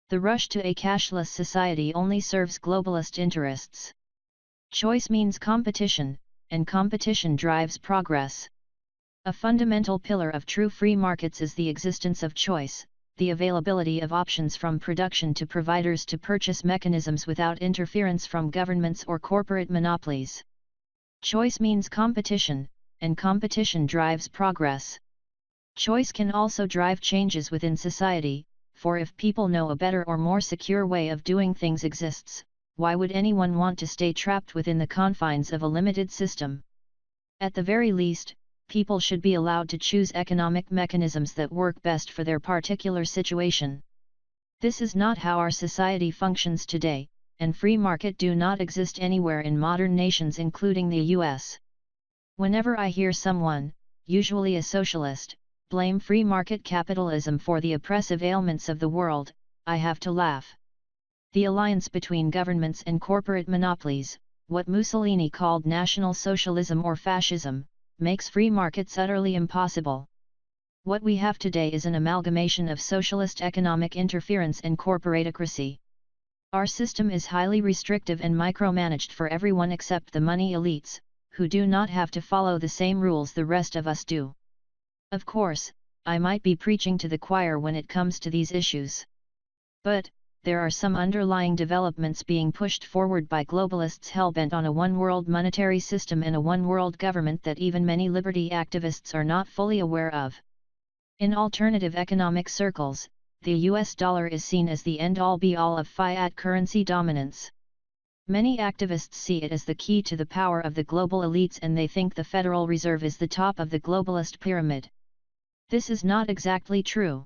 The rush to a cashless society only serves globalist interests. Choice means competition, and competition drives progress. A fundamental pillar of true free markets is the existence of choice, the availability of options from production to providers to purchase mechanisms without interference from governments or corporate monopolies. Choice means competition, and competition drives progress. Choice can also drive changes within society, for if people know a better or more secure way of doing things exists, why would anyone want to stay trapped within the confines of a limited system? At the very least, people should be allowed to choose economic mechanisms that work best for their particular situation. This is not how our society functions today, and free market do not exist anywhere in modern nations including the US. Whenever I hear someone, usually a socialist, blame free market capitalism for the oppressive ailments of the world, I have to laugh. The alliance between governments and corporate monopolies, what Mussolini called national socialism or fascism, makes free markets utterly impossible. What we have today is an amalgamation of socialist economic interference and corporatocracy. Our system is highly restrictive and micromanaged for everyone except the money elites, who do not have to follow the same rules the rest of us do. Of course, I might be preaching to the choir when it comes to these issues. But, there are some underlying developments being pushed forward by globalists hell-bent on a one-world monetary system and a one-world government that even many liberty activists are not fully aware of. In alternative economic circles, the US dollar is seen as the end-all be-all of fiat currency dominance. Many activists see it as the key to the power of the global elites and they think the Federal Reserve is the top of the globalist pyramid. This is not exactly true.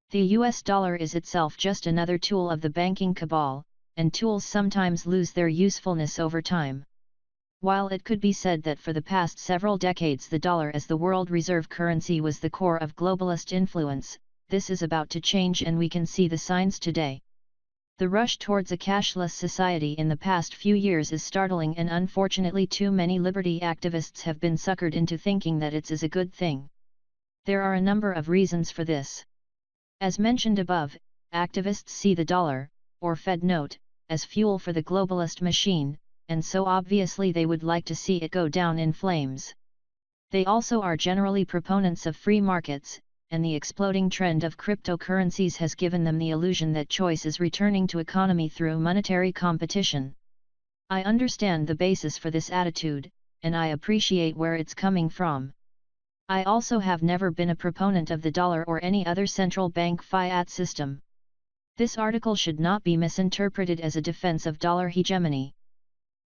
The US dollar is itself just another tool of the banking cabal, and tools sometimes lose their usefulness over time. While it could be said that for the past several decades the dollar as the world reserve currency was the core of globalist influence, this is about to change and we can see the signs today. The rush towards a cashless society in the past few years is startling and unfortunately too many liberty activists have been suckered into thinking that it is a good thing. There are a number of reasons for this. As mentioned above, activists see the dollar, or Fed note, as fuel for the globalist machine, and so obviously they would like to see it go down in flames. They also are generally proponents of free markets, and the exploding trend of cryptocurrencies has given them the illusion that choice is returning to economy through monetary competition. I understand the basis for this attitude, and I appreciate where it's coming from. I also have never been a proponent of the dollar or any other central bank fiat system. This article should not be misinterpreted as a defense of dollar hegemony.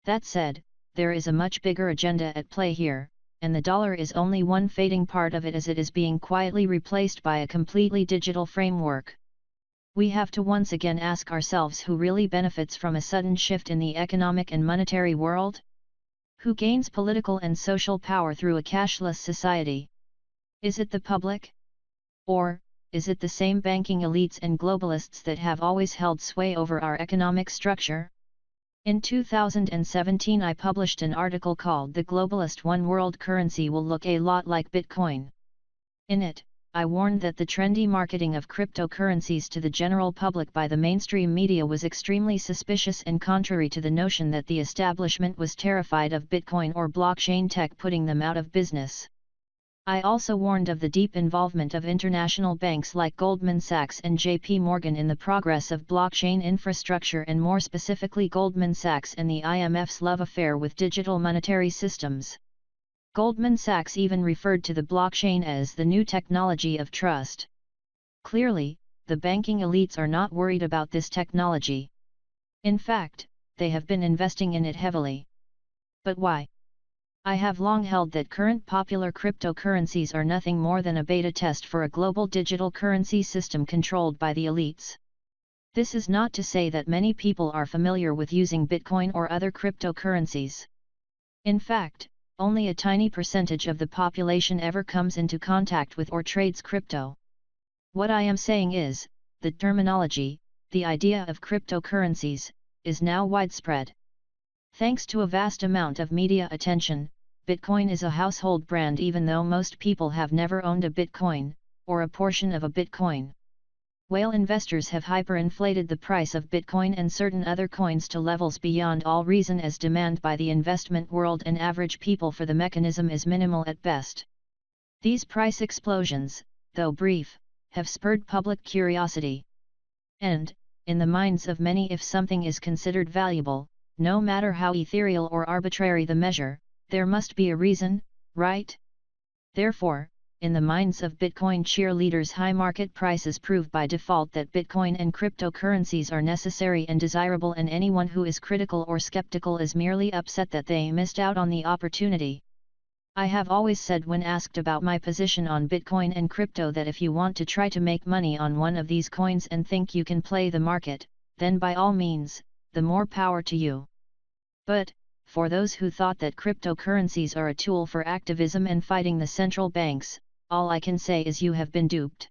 That said, there is a much bigger agenda at play here, and the dollar is only one fading part of it as it is being quietly replaced by a completely digital framework. We have to once again ask ourselves who really benefits from a sudden shift in the economic and monetary world? Who gains political and social power through a cashless society? Is it the public? Or, is it the same banking elites and globalists that have always held sway over our economic structure? In 2017 I published an article called "The Globalist One World Currency Will Look a Lot Like Bitcoin." In it, I warned that the trendy marketing of cryptocurrencies to the general public by the mainstream media was extremely suspicious and contrary to the notion that the establishment was terrified of Bitcoin or blockchain tech putting them out of business. I also warned of the deep involvement of international banks like Goldman Sachs and JP Morgan in the progress of blockchain infrastructure and more specifically Goldman Sachs and the IMF's love affair with digital monetary systems. Goldman Sachs even referred to the blockchain as the new technology of trust. Clearly, the banking elites are not worried about this technology. In fact, they have been investing in it heavily. But why? I have long held that current popular cryptocurrencies are nothing more than a beta test for a global digital currency system controlled by the elites. This is not to say that many people are familiar with using Bitcoin or other cryptocurrencies. In fact, only a tiny percentage of the population ever comes into contact with or trades crypto. What I am saying is, the terminology, the idea of cryptocurrencies, is now widespread. Thanks to a vast amount of media attention, Bitcoin is a household brand even though most people have never owned a Bitcoin, or a portion of a Bitcoin. Whale investors have hyperinflated the price of Bitcoin and certain other coins to levels beyond all reason as demand by the investment world and average people for the mechanism is minimal at best. These price explosions, though brief, have spurred public curiosity. And, in the minds of many, if something is considered valuable, no matter how ethereal or arbitrary the measure, there must be a reason, right? Therefore, in the minds of Bitcoin cheerleaders, high market prices prove by default that Bitcoin and cryptocurrencies are necessary and desirable, and anyone who is critical or skeptical is merely upset that they missed out on the opportunity. I have always said when asked about my position on Bitcoin and crypto that if you want to try to make money on one of these coins and think you can play the market, then by all means, the more power to you. But, for those who thought that cryptocurrencies are a tool for activism and fighting the central banks, all I can say is you have been duped.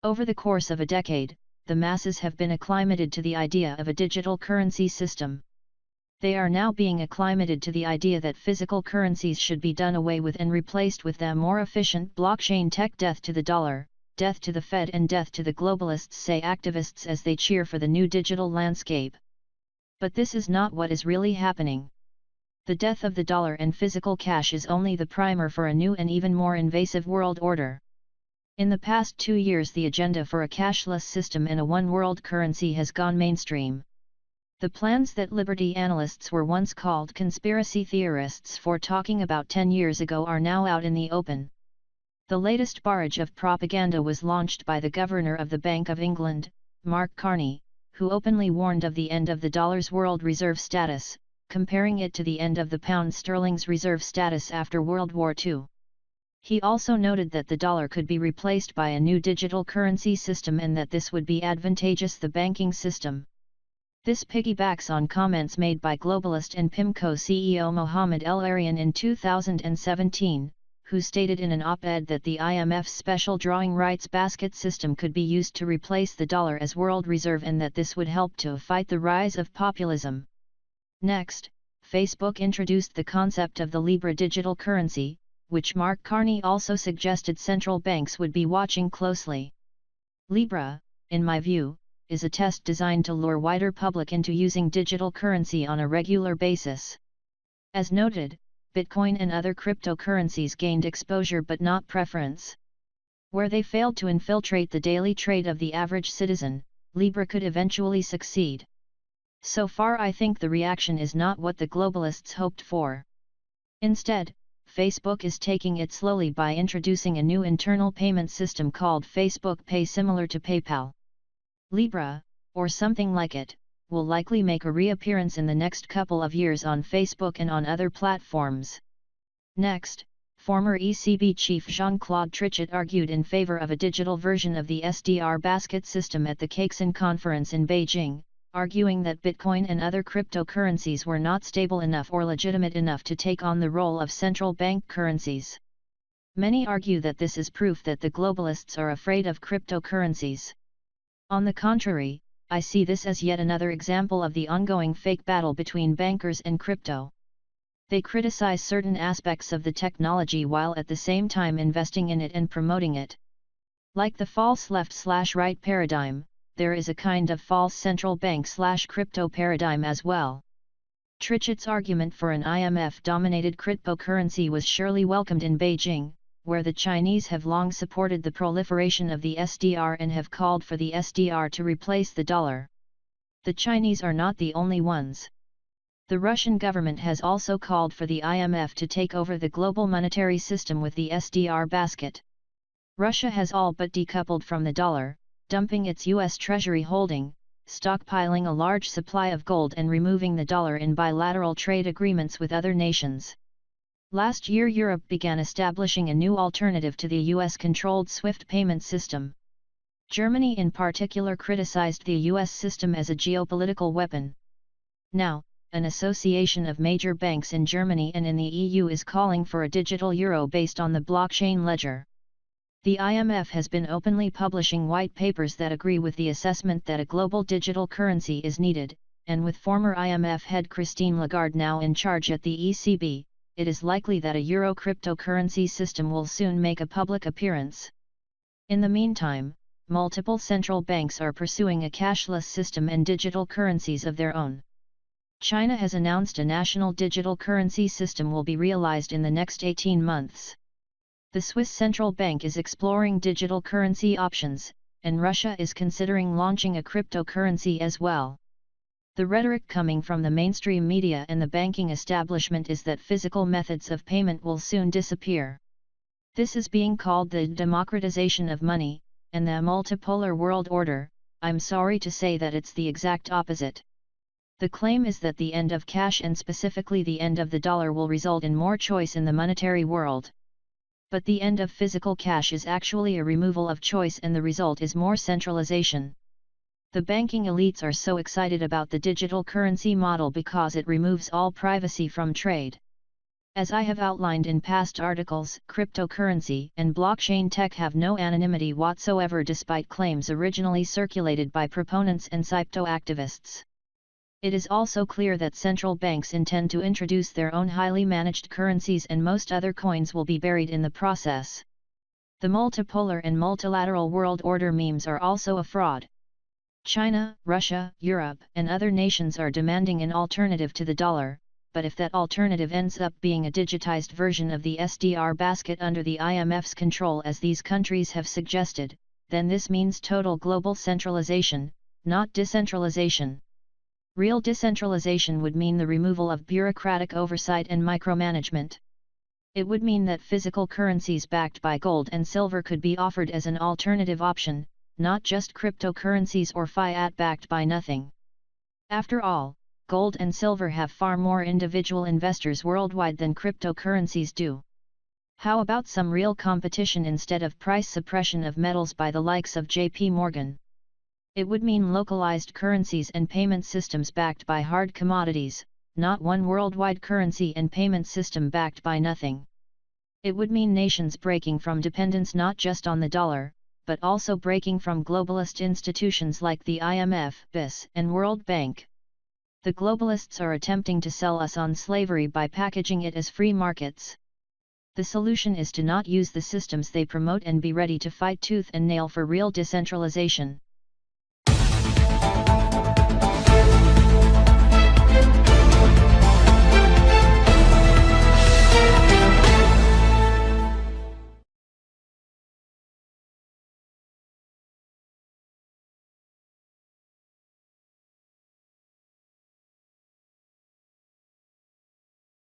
Over the course of a decade, the masses have been acclimated to the idea of a digital currency system. They are now being acclimated to the idea that physical currencies should be done away with and replaced with the more efficient blockchain tech. Death to the dollar, death to the Fed, and death to the globalists, say activists as they cheer for the new digital landscape. But this is not what is really happening. The death of the dollar and physical cash is only the primer for a new and even more invasive world order. In the past 2 years, the agenda for a cashless system and a one-world currency has gone mainstream. The plans that liberty analysts were once called conspiracy theorists for talking about 10 years ago are now out in the open. The latest barrage of propaganda was launched by the Governor of the Bank of England, Mark Carney, who openly warned of the end of the dollar's world reserve status, comparing it to the end of the pound sterling's reserve status after World War II. He also noted that the dollar could be replaced by a new digital currency system and that this would be advantageous to the banking system. This piggybacks on comments made by Globalist and PIMCO CEO Mohammed El-Arian in 2017, who stated in an op-ed that the IMF's special drawing rights basket system could be used to replace the dollar as world reserve and that this would help to fight the rise of populism. Next, Facebook introduced the concept of the Libra digital currency, which Mark Carney also suggested central banks would be watching closely. Libra, in my view, is a test designed to lure wider public into using digital currency on a regular basis. As noted, Bitcoin and other cryptocurrencies gained exposure but not preference. Where they failed to infiltrate the daily trade of the average citizen, Libra could eventually succeed. So far, I think the reaction is not what the globalists hoped for. Instead, Facebook is taking it slowly by introducing a new internal payment system called Facebook Pay, similar to PayPal. Libra, or something like it, will likely make a reappearance in the next couple of years on Facebook and on other platforms. Next, former ECB chief Jean-Claude Trichet argued in favor of a digital version of the SDR basket system at the CAIXN conference in Beijing, arguing that Bitcoin and other cryptocurrencies were not stable enough or legitimate enough to take on the role of central bank currencies. Many argue that this is proof that the globalists are afraid of cryptocurrencies. On the contrary, I see this as yet another example of the ongoing fake battle between bankers and crypto. They criticize certain aspects of the technology while at the same time investing in it and promoting it. Like the false left/right paradigm, there is a kind of false central bank/crypto paradigm as well. Trichet's argument for an IMF-dominated cryptocurrency was surely welcomed in Beijing, where the Chinese have long supported the proliferation of the SDR and have called for the SDR to replace the dollar. The Chinese are not the only ones. The Russian government has also called for the IMF to take over the global monetary system with the SDR basket. Russia has all but decoupled from the dollar, dumping its U.S. Treasury holding, stockpiling a large supply of gold and removing the dollar in bilateral trade agreements with other nations. Last year, Europe began establishing a new alternative to the US-controlled SWIFT payment system. Germany in particular criticized the US system as a geopolitical weapon. Now, an association of major banks in Germany and in the EU is calling for a digital euro based on the blockchain ledger. The IMF has been openly publishing white papers that agree with the assessment that a global digital currency is needed, and with former IMF head Christine Lagarde now in charge at the ECB, it is likely that a euro cryptocurrency system will soon make a public appearance. In the meantime, multiple central banks are pursuing a cashless system and digital currencies of their own. China has announced a national digital currency system will be realized in the next 18 months. The Swiss central bank is exploring digital currency options, and Russia is considering launching a cryptocurrency as well. The rhetoric coming from the mainstream media and the banking establishment is that physical methods of payment will soon disappear. This is being called the democratization of money, and the multipolar world order. I'm sorry to say that it's the exact opposite. The claim is that the end of cash and specifically the end of the dollar will result in more choice in the monetary world. But the end of physical cash is actually a removal of choice and the result is more centralization. The banking elites are so excited about the digital currency model because it removes all privacy from trade. As I have outlined in past articles, cryptocurrency and blockchain tech have no anonymity whatsoever despite claims originally circulated by proponents and crypto activists. It is also clear that central banks intend to introduce their own highly managed currencies and most other coins will be buried in the process. The multipolar and multilateral world order memes are also a fraud. China, Russia, Europe, and other nations are demanding an alternative to the dollar, but if that alternative ends up being a digitized version of the SDR basket under the IMF's control as these countries have suggested, then this means total global centralization, not decentralization. Real decentralization would mean the removal of bureaucratic oversight and micromanagement. It would mean that physical currencies backed by gold and silver could be offered as an alternative option, not just cryptocurrencies or fiat backed by nothing. After all, gold and silver have far more individual investors worldwide than cryptocurrencies do. How about some real competition instead of price suppression of metals by the likes of JP Morgan? It would mean localized currencies and payment systems backed by hard commodities, not one worldwide currency and payment system backed by nothing. It would mean nations breaking from dependence not just on the dollar, but also breaking from globalist institutions like the IMF, BIS, and World Bank. The globalists are attempting to sell us on slavery by packaging it as free markets. The solution is to not use the systems they promote and be ready to fight tooth and nail for real decentralization.